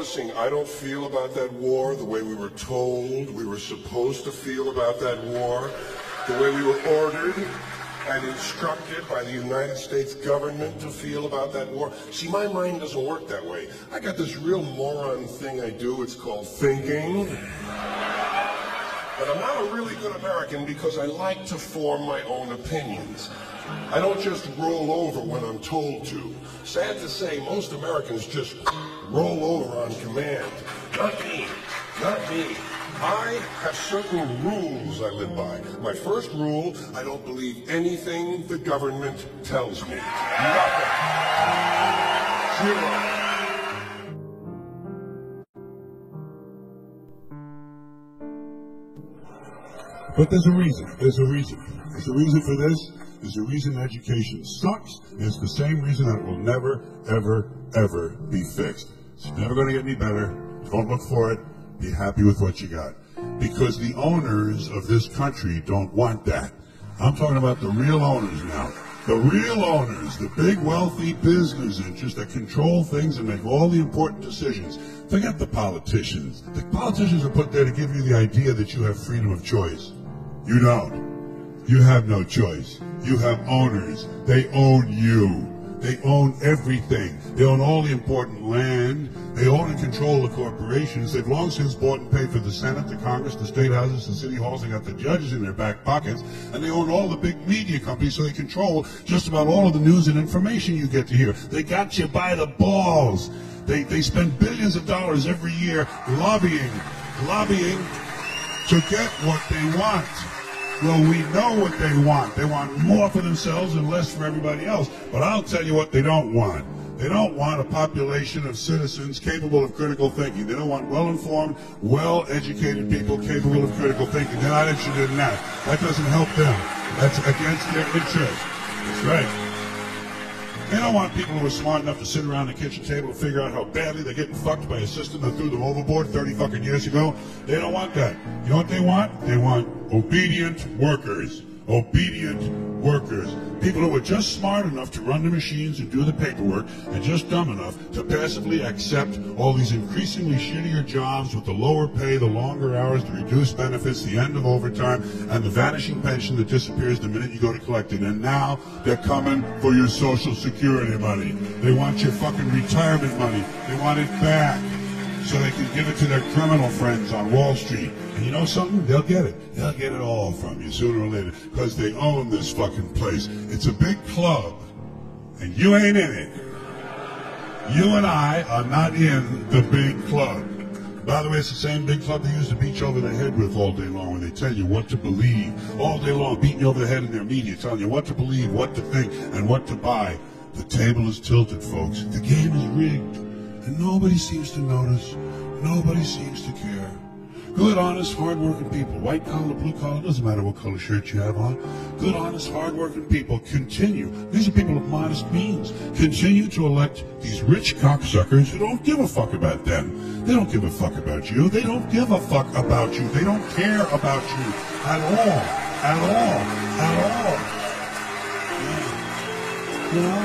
discussing I don't feel about that war the way we were told we were supposed to feel about that war, the way we were ordered and instructed by the United States government to feel about that war. See, my mind doesn't work that way. I got this real moron thing I do. It's called thinking. But I'm not a really good American because I like to form my own opinions. I don't just roll over when I'm told to. Sad to say, most Americans just roll over on command. Not me. Not me. I have certain rules I live by. My first rule, I don't believe anything the government tells me. Nothing. Zero. But there's a reason. There's a reason. There's a reason for this. There's a reason education sucks. It's the same reason that it will never, ever, ever be fixed. It's never going to get any better. Don't look for it. Be happy with what you got. Because the owners of this country don't want that. I'm talking about the real owners now. The real owners, the big wealthy business interests that control things and make all the important decisions. Forget the politicians. The politicians are put there to give you the idea that you have freedom of choice. You don't. You have no choice. You have owners. They own you. They own everything. They own all the important land. They own and control the corporations. They've long since bought and paid for the Senate, the Congress, the state houses, the city halls. They got the judges in their back pockets. And they own all the big media companies, so they control just about all of the news and information you get to hear. They got you by the balls. They spend billions of dollars every year lobbying to get what they want. Well, we know what they want. They want more for themselves and less for everybody else. But I'll tell you what they don't want. They don't want a population of citizens capable of critical thinking. They don't want well-informed, well-educated people capable of critical thinking. They're not interested in that. That doesn't help them. That's against their interest. That's right. They don't want people who are smart enough to sit around the kitchen table and figure out how badly they're getting fucked by a system that threw them overboard 30 fucking years ago. They don't want that. You know what they want? They want obedient workers. Obedient workers. People who are just smart enough to run the machines and do the paperwork and just dumb enough to passively accept all these increasingly shittier jobs with the lower pay, the longer hours, the reduced benefits, the end of overtime, and the vanishing pension that disappears the minute you go to collect it. And now they're coming for your Social Security money. They want your fucking retirement money. They want it back so they can give it to their criminal friends on Wall Street. And you know something? They'll get it. They'll get it all from you sooner or later because they own this fucking place. It's a big club, and you ain't in it. You and I are not in the big club. By the way, it's the same big club they use to beat you over the head with all day long when they tell you what to believe. All day long, beating you over the head in their media, telling you what to believe, what to think, and what to buy. The table is tilted, folks. The game is rigged, and nobody seems to notice. Nobody seems to care. Good, honest, hard-working people, white collar, blue collar, doesn't matter what color shirt you have on. Good, honest, hard-working people continue. These are people of modest means. Continue to elect these rich cocksuckers who don't give a fuck about them. They don't give a fuck about you. They don't give a fuck about you. They don't care about you at all. At all. At all. Yeah. You know?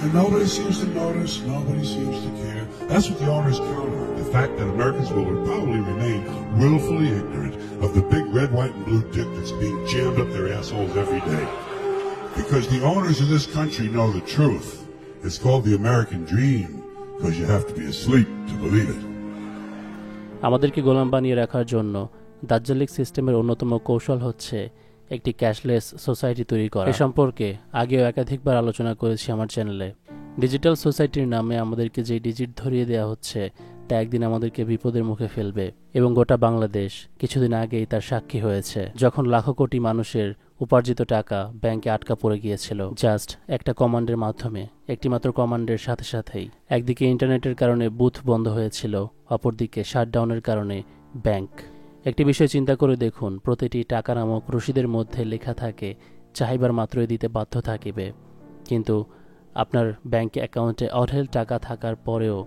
And nobody seems to notice, nobody seems to care. That's what the owners count on, the fact that Americans will probably remain willfully ignorant of the big red, white, and blue dick that's being jammed up their assholes every day. Because the owners of this country know the truth. It's called the American dream, because you have to be asleep to believe it. আমাদেরকে গোলাম বানিয়ে রাখার জন্য দাজ্জালিক সিস্টেমের অন্যতম কৌশল হচ্ছে একটি cashless society তৈরি করা। এ সম্পর্কে আগেও একাধিকবার আলোচনা করেছি আমার চ্যানেলে। ডিজিটাল সোসাইটির নামে আমাদেরকে যে ডিজিট ধরিয়ে দেওয়া হচ্ছে তা একদিন আমাদেরকে বিপদের মুখে ফেলবে এবং গোটা বাংলাদেশ কিছুদিন আগেই তার সাক্ষী হয়েছে, যখন লাখো কোটি মানুষের উপার্জিত টাকা ব্যাংকে আটকা পড়ে গিয়েছিল জাস্ট একটা কমান্ডের মাধ্যমে। একটিমাত্র কমান্ডের সাথে সাথেই একদিকে ইন্টারনেটের কারণে বুথ বন্ধ হয়েছিল, অপরদিকে শাটডাউনের কারণে ব্যাংক। একটি বিষয় চিন্তা করে দেখুন, প্রতিটি টাকা নামক রসিদের মধ্যে লেখা থাকে চাহিবার মাত্রই দিতে বাধ্য থাকিবে, কিন্তু আপনার ব্যাংক অ্যাকাউন্টে অঢেল টাকা থাকার পরেও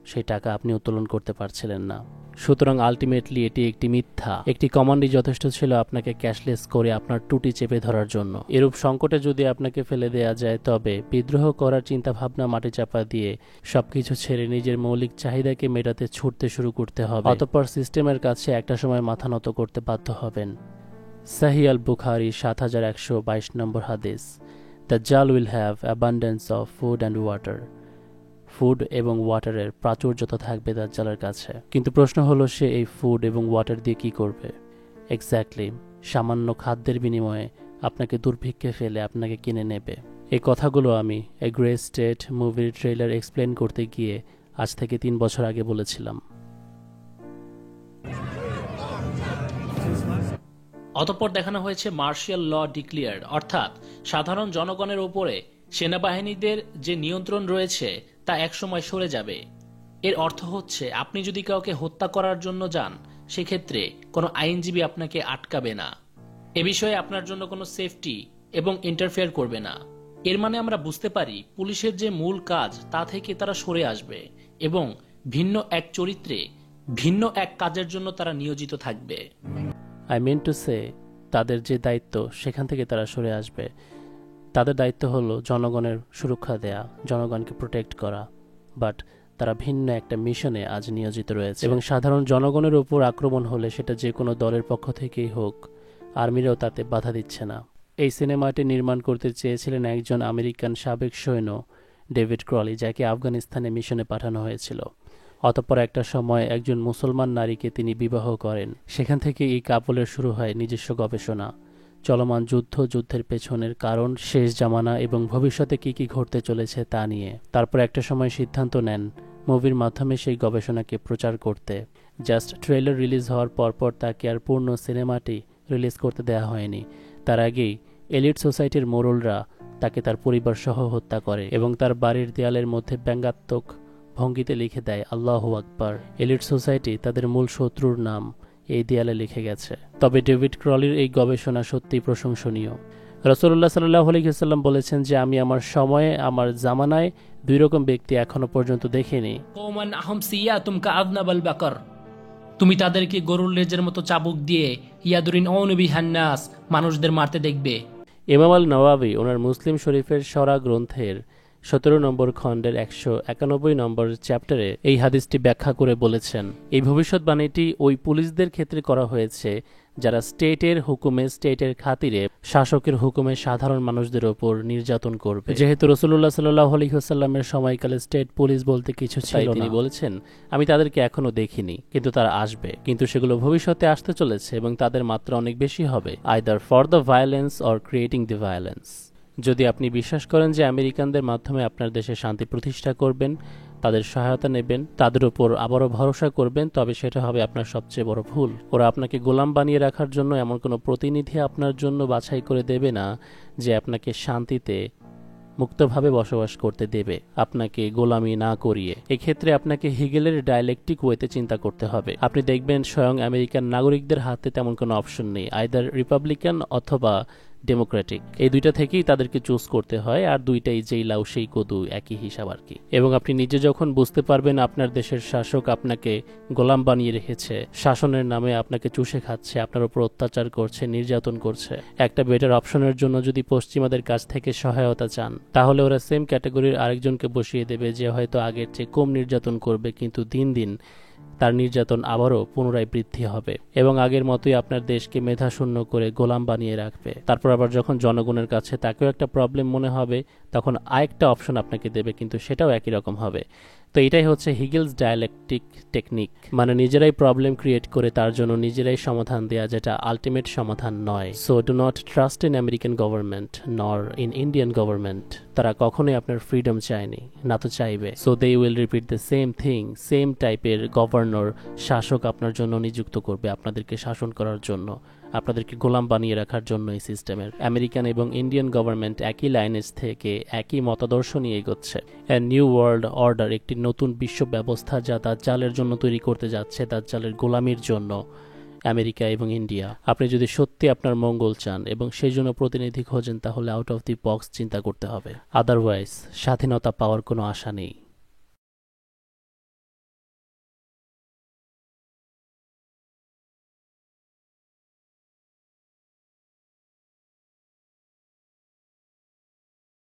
সেই টাকা আপনি উত্তোলন করতে পারছিলেন না। সুতরাং আলটিমেটলি এটি একটি মিথ্যা। একটি কমান্ডই যথেষ্ট ছিল আপনাকে ক্যাশলেস করে আপনার টুটি চেপে ধরার জন্য। এরূপ সংকটে যদি আপনাকে ফেলে দেয়া যায়, তবে বিদ্রোহ করার চিন্তাভাবনা মাটি চাপা দিয়ে সবকিছু ছেড়ে নিজের মৌলিক চাহিদাকে মেটাতে ছুটতে শুরু করতে হবে। অতঃপর সিস্টেমের কাছে একটা সময় মাথা নত করতে বাধ্য হবেন। সাহি আল বুখারী 7122 নম্বর হাদিস, দাজ্জাল will have abundance of food and water. Food এবং ওয়াটারের প্রাচুর্যতা থাকবে দাজ্জালের কাছে। কিন্তু প্রশ্ন হলো, সে এই ফুড এবং ওয়াটার দিয়ে কি করবে? এক্স্যাক্টলি, সামান্য খাদ্যের বিনিময়ে আপনাকে দুর্ভিক্ষে ফেলে আপনাকে কিনে নেবে। এই কথাগুলো আমি এ গ্রে স্টেট মুভির ট্রেলার এক্সপ্লেন করতে গিয়ে আজ থেকে 3 বছর আগে বলেছিলাম। অতঃপর দেখানো হয়েছে মার্শাল ল ডিক্লেয়ার্ড, অর্থাৎ সাধারণ জনগণের উপরে সেনাবাহিনীদের যে নিয়ন্ত্রণ রয়েছে তা একসময় সরে যাবে। এর অর্থ হচ্ছে, আপনি যদি কাউকে হত্যা করার জন্য যান, সেক্ষেত্রে কোনো আইনজীবী আপনাকে আটকাবে না। এ বিষয়ে আপনার জন্য কোনো সেফটি এবং ইন্টারফেয়ার করবে না। এর মানে আমরা বুঝতে পারি, পুলিশের যে মূল কাজ তা থেকে তারা সরে আসবে এবং ভিন্ন এক চরিত্রে ভিন্ন এক কাজের জন্য তারা নিয়োজিত থাকবে। আই মিন টু সে, তাদের যে দায়িত্ব সেখান থেকে তারা সরে আসবে। তাদের দায়িত্ব হলো জনগণের সুরক্ষা দেয়া, জনগণকে প্রোটেক্ট করা, বাট তারা ভিন্ন একটা মিশনে আজ নিয়োজিত রয়েছে। এবং সাধারণ জনগণের উপর আক্রমণ হলে সেটা যে কোনো দলের পক্ষ থেকেই হোক, আর্মিরাও তাতে বাধা দিচ্ছে না। এই সিনেমাটি নির্মাণ করতে চেয়েছিলেন একজন আমেরিকান সাবেক সৈন্য ডেভিড ক্রলি, যাকে আফগানিস্তানে মিশনে পাঠানো হয়েছিল। অতঃপর একটা সময় একজন মুসলমান নারীকে তিনি বিবাহ করেন। সেখান থেকে এই কাপলের শুরু হয় নিজস্ব গবেষণা, চলমান যুদ্ধের পেছনের কারণ, শেষ জামানা এবং ভবিষ্যতে কি কি ঘটতে চলেছে তা নিয়ে। তারপর একটা সময় সিদ্ধান্ত নেন মুভির মাধ্যমে সেই গবেষণাকে প্রচার করতে। জাস্ট ট্রেলার রিলিজ হওয়ার পরপর তাকে আর পূর্ণ সিনেমাটি রিলিজ করতে দেওয়া হয়নি। তার আগেই এলিট সোসাইটির মোড়লরা তাকে তার পরিবার সহ হত্যা করে এবং তার বাড়ির দেয়ালের মধ্যে ব্যঙ্গাত্মক ভঙ্গিতে লিখে দেয় আল্লাহু আকবার। এলিট সোসাইটি তাদের মূল শত্রুর নাম এই দেয়ালে লিখে গেছে। তবে ডেভিড ক্রলির এই গবেষণা সত্যিই প্রশংসনীয়। রাসূলুল্লাহ সাল্লাল্লাহু আলাইহি ওয়াসাল্লাম বলেছেন যে, আমি আমার সময়ে, আমার জামানায় 2 রকম ব্যক্তি এখনো পর্যন্ত দেখিনি। কওমান আহম সিয়াতুম কাআযনাবাল বাকর, তুমি তাদেরকে গরুর লেজের মতো চাবুক দিয়ে ইয়াদুরিন বিহান নাস, মানুষদের মারতে দেখবে। ইমাম আল নওয়াবী ওনার মুসলিম শরীফের সরা গ্রন্থের 17 নম্বর খণ্ডের 191 নম্বর চ্যাপ্টারে এই হাদিসটি ব্যাখ্যা করে বলেছেন, এই ভবিষ্যৎবাণীটি ওই পুলিশদের ক্ষেত্রে করা হয়েছে যারা স্টেটের হুকুমে, স্টেটের খাতিরে, শাসকের হুকুমে সাধারণ মানুষদের ওপর নির্যাতন করবে। যেহেতু রাসূলুল্লাহ সাল্লাল্লাহু আলাইহি ওয়াসাল্লামের সময়কালে স্টেট পুলিশ বলতে কিছু ছিল না, তিনি বলেছেন, আমি তাদেরকে এখনো দেখিনি, কিন্তু তারা আসবে, কিন্তু সেগুলো ভবিষ্যতে আসতে চলেছে এবং তাদের মাত্রা অনেক বেশি হবে, either for the violence or creating the violence. যদি আপনি বিশ্বাস করেন যে আমেরিকানদের মাধ্যমে আপনার দেশে শান্তি প্রতিষ্ঠা করবেন, তাদের সহায়তা নেবেন, তাদের উপর আবারও ভরসা করবেন, তবে সেটা হবে আপনার সবচেয়ে বড় ভুল। ওরা আপনাকে গোলাম বানিয়ে রাখার জন্য এমন কোনো প্রতিনিধি আপনার জন্য বাছাই করে দেবে না যে আপনাকে শান্তিতে মুক্তভাবে বসবাস করতে দেবে, আপনাকে গোলামি না করিয়ে। এক্ষেত্রে আপনাকে হিগেলের ডায়ালেকটিক ওয়েতে চিন্তা করতে হবে। আপনি দেখবেন স্বয়ং আমেরিকান নাগরিকদের হাতে তেমন কোনো অপশন নেই, আইদার রিপাবলিকান অথবা ডেমোক্রেটিক। এই দুইটা থেকেই তাদেরকে চুজ করতে হয়, আর দুইটাই যেই লাউ সেই কদু, একই হিসাব আর কি। এবং আপনি নিজে যখন বুঝতে পারবেন আপনার দেশের শাসক আপনাকে গোলাম বানিয়ে রেখেছে, শাসনের নামে আপনাকে চুষে খাচ্ছে, আপনার উপর অত্যাচার করছে, নির্যাতন করছে, একটা বেটার অপশনের জন্য যদি পশ্চিমাদের কাছ থেকে সহায়তা চান, তাহলে ওরা সেম ক্যাটাগরির আরেকজনকে বসিয়ে দেবে যে হয়তো আগের চেয়ে কম নির্যাতন করবে, কিন্তু দিন দিন তার নির্যাতন আবারও পুনরায় বৃদ্ধি হবে এবং আগের মতোই আপনার দেশকে মেধাশূন্য করে গোলাম বানিয়ে রাখবে। তারপর আবার যখন জনগণের কাছে তাকেও একটা প্রবলেম মনে হবে, তখন আরেকটা অপশন আপনাকে দেবে, কিন্তু সেটাও একই রকম হবে। তো এটাই হচ্ছে হিগেলস ডায়ালেকটিক টেকনিক, মানে নিজেরাই প্রবলেম ক্রিয়েট করে তার জন্য নিজেরাই সমাধান দেয়া, যেটা আলটিমেট সমাধান নয়। So do not trust in American government nor in Indian government. তারা কখনোই আপনার ফ্রিডম চায়নি, না তো চাইবে। So they will repeat the same thing, same টাইপের গভর্নর, শাসক আপনার জন্য নিযুক্ত করবে আপনাদেরকে শাসন করার জন্য, আপনাদেরকে গোলাম বানিয়ে রাখার জন্য। এই সিস্টেমের আমেরিকান এবং ইন্ডিয়ান গভর্নমেন্ট একই লাইনেজ থেকে একই মতাদর্শ নিয়ে এগোচ্ছে। এ নিউ ওয়ার্ল্ড অর্ডার, একটি নতুন বিশ্ব ব্যবস্থা যা দাজ্জালের জন্য তৈরি করতে যাচ্ছে, দাজ্জালের গোলামির জন্য আমেরিকা এবং ইন্ডিয়া। আপনি যদি সত্যি আপনার মঙ্গল চান এবং সেই জন্য প্রতিনিধি খোঁজেন, তাহলে আউট অফ দি বক্স চিন্তা করতে হবে, আদারওয়াইজ স্বাধীনতা পাওয়ার কোনো আশা নেই।